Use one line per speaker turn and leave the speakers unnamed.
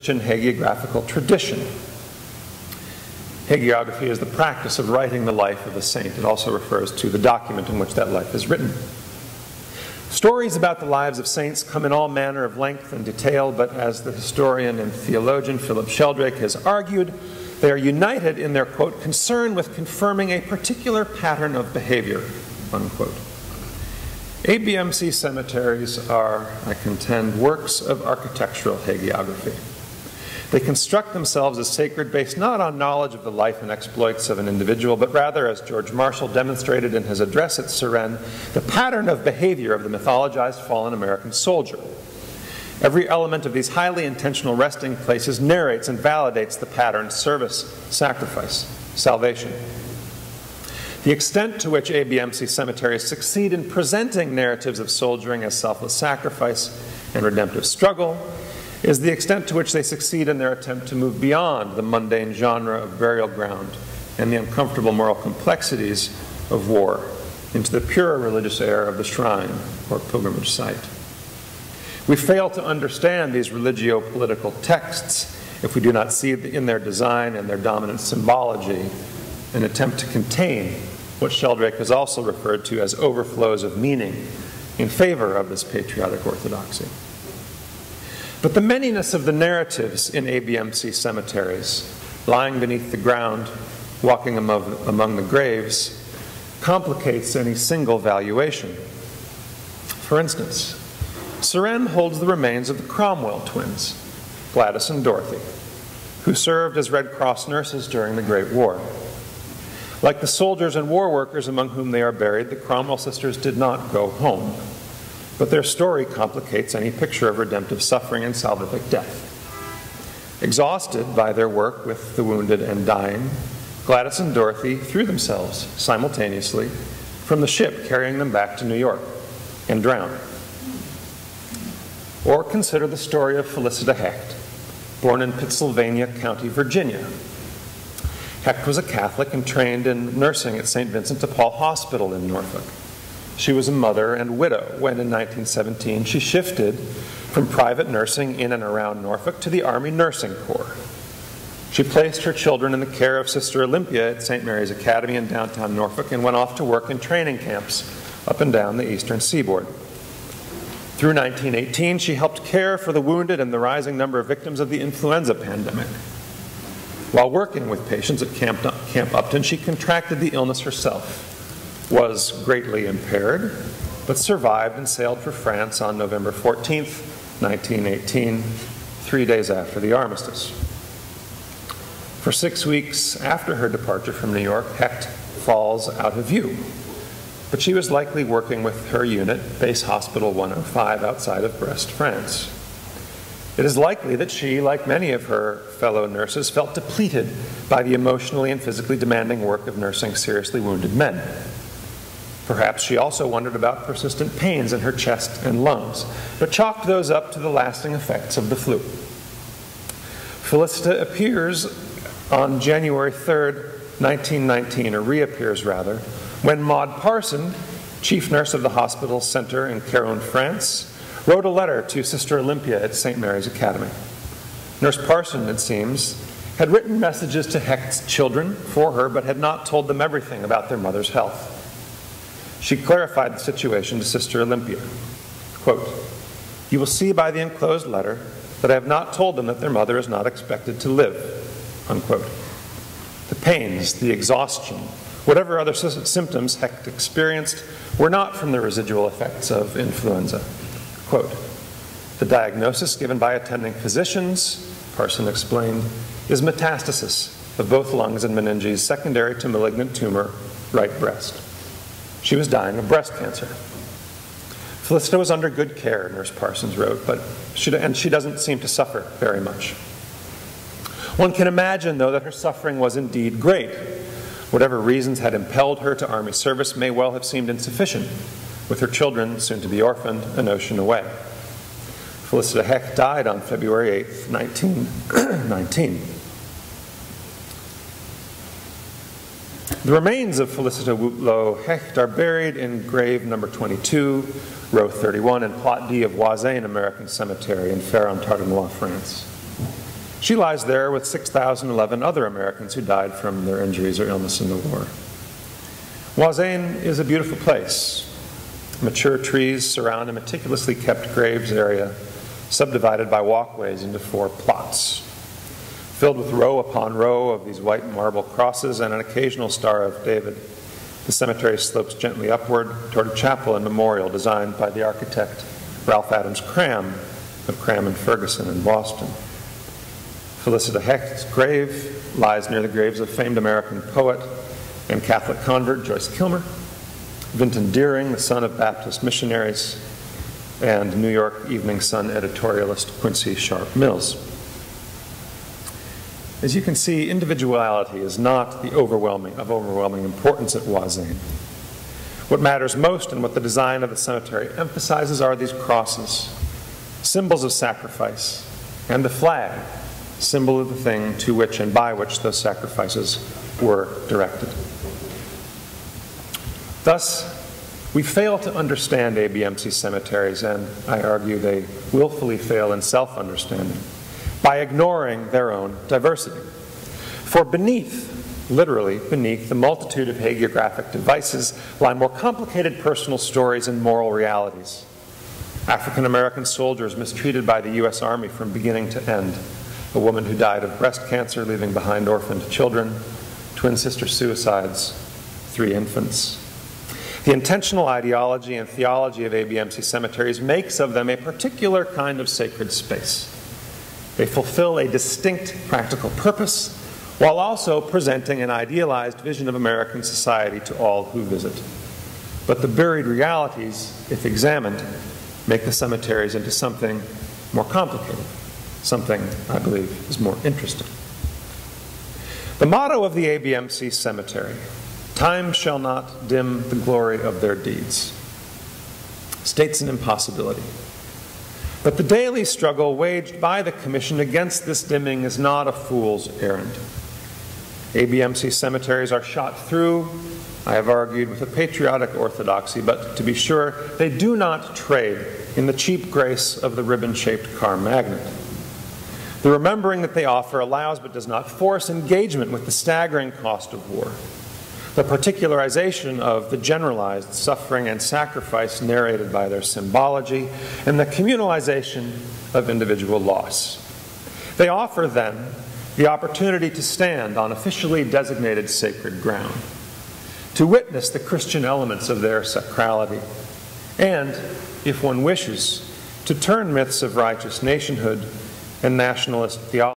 hagiographical tradition. Hagiography is the practice of writing the life of a saint. It also refers to the document in which that life is written. Stories about the lives of saints come in all manner of length and detail, but as the historian and theologian Philip Sheldrake has argued, they are united in their, quote, concern with confirming a particular pattern of behavior, unquote. ABMC cemeteries are, I contend, works of architectural hagiography. They construct themselves as sacred based not on knowledge of the life and exploits of an individual, but rather, as George Marshall demonstrated in his address at Suresnes, the pattern of behavior of the mythologized fallen American soldier. Every element of these highly intentional resting places narrates and validates the pattern: service, sacrifice, salvation. The extent to which ABMC cemeteries succeed in presenting narratives of soldiering as selfless sacrifice and redemptive struggle is the extent to which they succeed in their attempt to move beyond the mundane genre of burial ground and the uncomfortable moral complexities of war into the pure religious air of the shrine or pilgrimage site. We fail to understand these religio-political texts if we do not see in their design and their dominant symbology an attempt to contain what Sheldrake has also referred to as overflows of meaning in favor of this patriotic orthodoxy. But the manyness of the narratives in ABMC cemeteries, lying beneath the ground, walking among the graves, complicates any single valuation. For instance, Suresnes holds the remains of the Cromwell twins, Gladys and Dorothy, who served as Red Cross nurses during the Great War. Like the soldiers and war workers among whom they are buried, the Cromwell sisters did not go home. But their story complicates any picture of redemptive suffering and salvific death. Exhausted by their work with the wounded and dying, Gladys and Dorothy threw themselves simultaneously from the ship carrying them back to New York and drowned. Or consider the story of Felicita Hecht, born in Pittsylvania County, Virginia. Hecht was a Catholic and trained in nursing at St. Vincent de Paul Hospital in Norfolk. She was a mother and widow when, in 1917, she shifted from private nursing in and around Norfolk to the Army Nursing Corps. She placed her children in the care of Sister Olympia at St. Mary's Academy in downtown Norfolk and went off to work in training camps up and down the eastern seaboard. Through 1918, she helped care for the wounded and the rising number of victims of the influenza pandemic. While working with patients at Camp Upton, she contracted the illness herself, was greatly impaired, but survived and sailed for France on November 14th, 1918, 3 days after the armistice. For 6 weeks after her departure from New York, Hecht falls out of view, but she was likely working with her unit, Base Hospital 105, outside of Brest, France. It is likely that she, like many of her fellow nurses, felt depleted by the emotionally and physically demanding work of nursing seriously wounded men. Perhaps she also wondered about persistent pains in her chest and lungs, but chalked those up to the lasting effects of the flu. Felicita appears on January 3rd, 1919, or reappears rather, when Maud Parson, chief nurse of the hospital center in Caron, France, wrote a letter to Sister Olympia at St. Mary's Academy. Nurse Parson, it seems, had written messages to Hecht's children for her, but had not told them everything about their mother's health. She clarified the situation to Sister Olympia. Quote, "You will see by the enclosed letter that I have not told them that their mother is not expected to live." Unquote. The pains, the exhaustion, whatever other symptoms Hecht experienced were not from the residual effects of influenza. Quote, "The diagnosis given by attending physicians," Parson explained, "is metastasis of both lungs and meninges secondary to malignant tumor, right breast." She was dying of breast cancer. Felicita was under good care, Nurse Parsons wrote, but she doesn't seem to suffer very much. One can imagine, though, that her suffering was indeed great. Whatever reasons had impelled her to Army service may well have seemed insufficient, with her children, soon to be orphaned, an ocean away. Felicita Hecht died on February 8th, 1919. The remains of Felicita Wootlow Hecht are buried in grave number 22, row 31, in Plot D of Voisin American Cemetery in Ferrand-Tardenois, France. She lies there with 6,011 other Americans who died from their injuries or illness in the war. Wazane is a beautiful place. Mature trees surround a meticulously kept graves area, subdivided by walkways into 4 plots, filled with row upon row of these white marble crosses and an occasional Star of David. The cemetery slopes gently upward toward a chapel and memorial designed by the architect Ralph Adams Cram of Cram and Ferguson in Boston. Felicita Hecht's grave lies near the graves of famed American poet and Catholic convert Joyce Kilmer, Vinton Deering, the son of Baptist missionaries, and New York Evening Sun editorialist Quincy Sharp Mills. As you can see, individuality is not of overwhelming importance at Wazane. What matters most and what the design of the cemetery emphasizes are these crosses, symbols of sacrifice, and the flag, symbol of the thing to which and by which those sacrifices were directed. Thus, we fail to understand ABMC cemeteries, and I argue they willfully fail in self-understanding, by ignoring their own diversity. For beneath, literally beneath, the multitude of hagiographic devices lie more complicated personal stories and moral realities. African-American soldiers mistreated by the U.S. Army from beginning to end, a woman who died of breast cancer, leaving behind orphaned children, twin sister suicides, 3 infants. The intentional ideology and theology of ABMC cemeteries makes of them a particular kind of sacred space. They fulfill a distinct practical purpose while also presenting an idealized vision of American society to all who visit. But the buried realities, if examined, make the cemeteries into something more complicated, something I believe is more interesting. The motto of the ABMC cemetery, "Time shall not dim the glory of their deeds," states an impossibility. But the daily struggle waged by the Commission against this dimming is not a fool's errand. ABMC cemeteries are shot through, I have argued, with a patriotic orthodoxy, but to be sure, they do not trade in the cheap grace of the ribbon-shaped car magnet. The remembering that they offer allows but does not force engagement with the staggering cost of war, the particularization of the generalized suffering and sacrifice narrated by their symbology, and the communalization of individual loss. They offer, then, the opportunity to stand on officially designated sacred ground, to witness the Christian elements of their sacrality, and, if one wishes, to turn myths of righteous nationhood and nationalist theology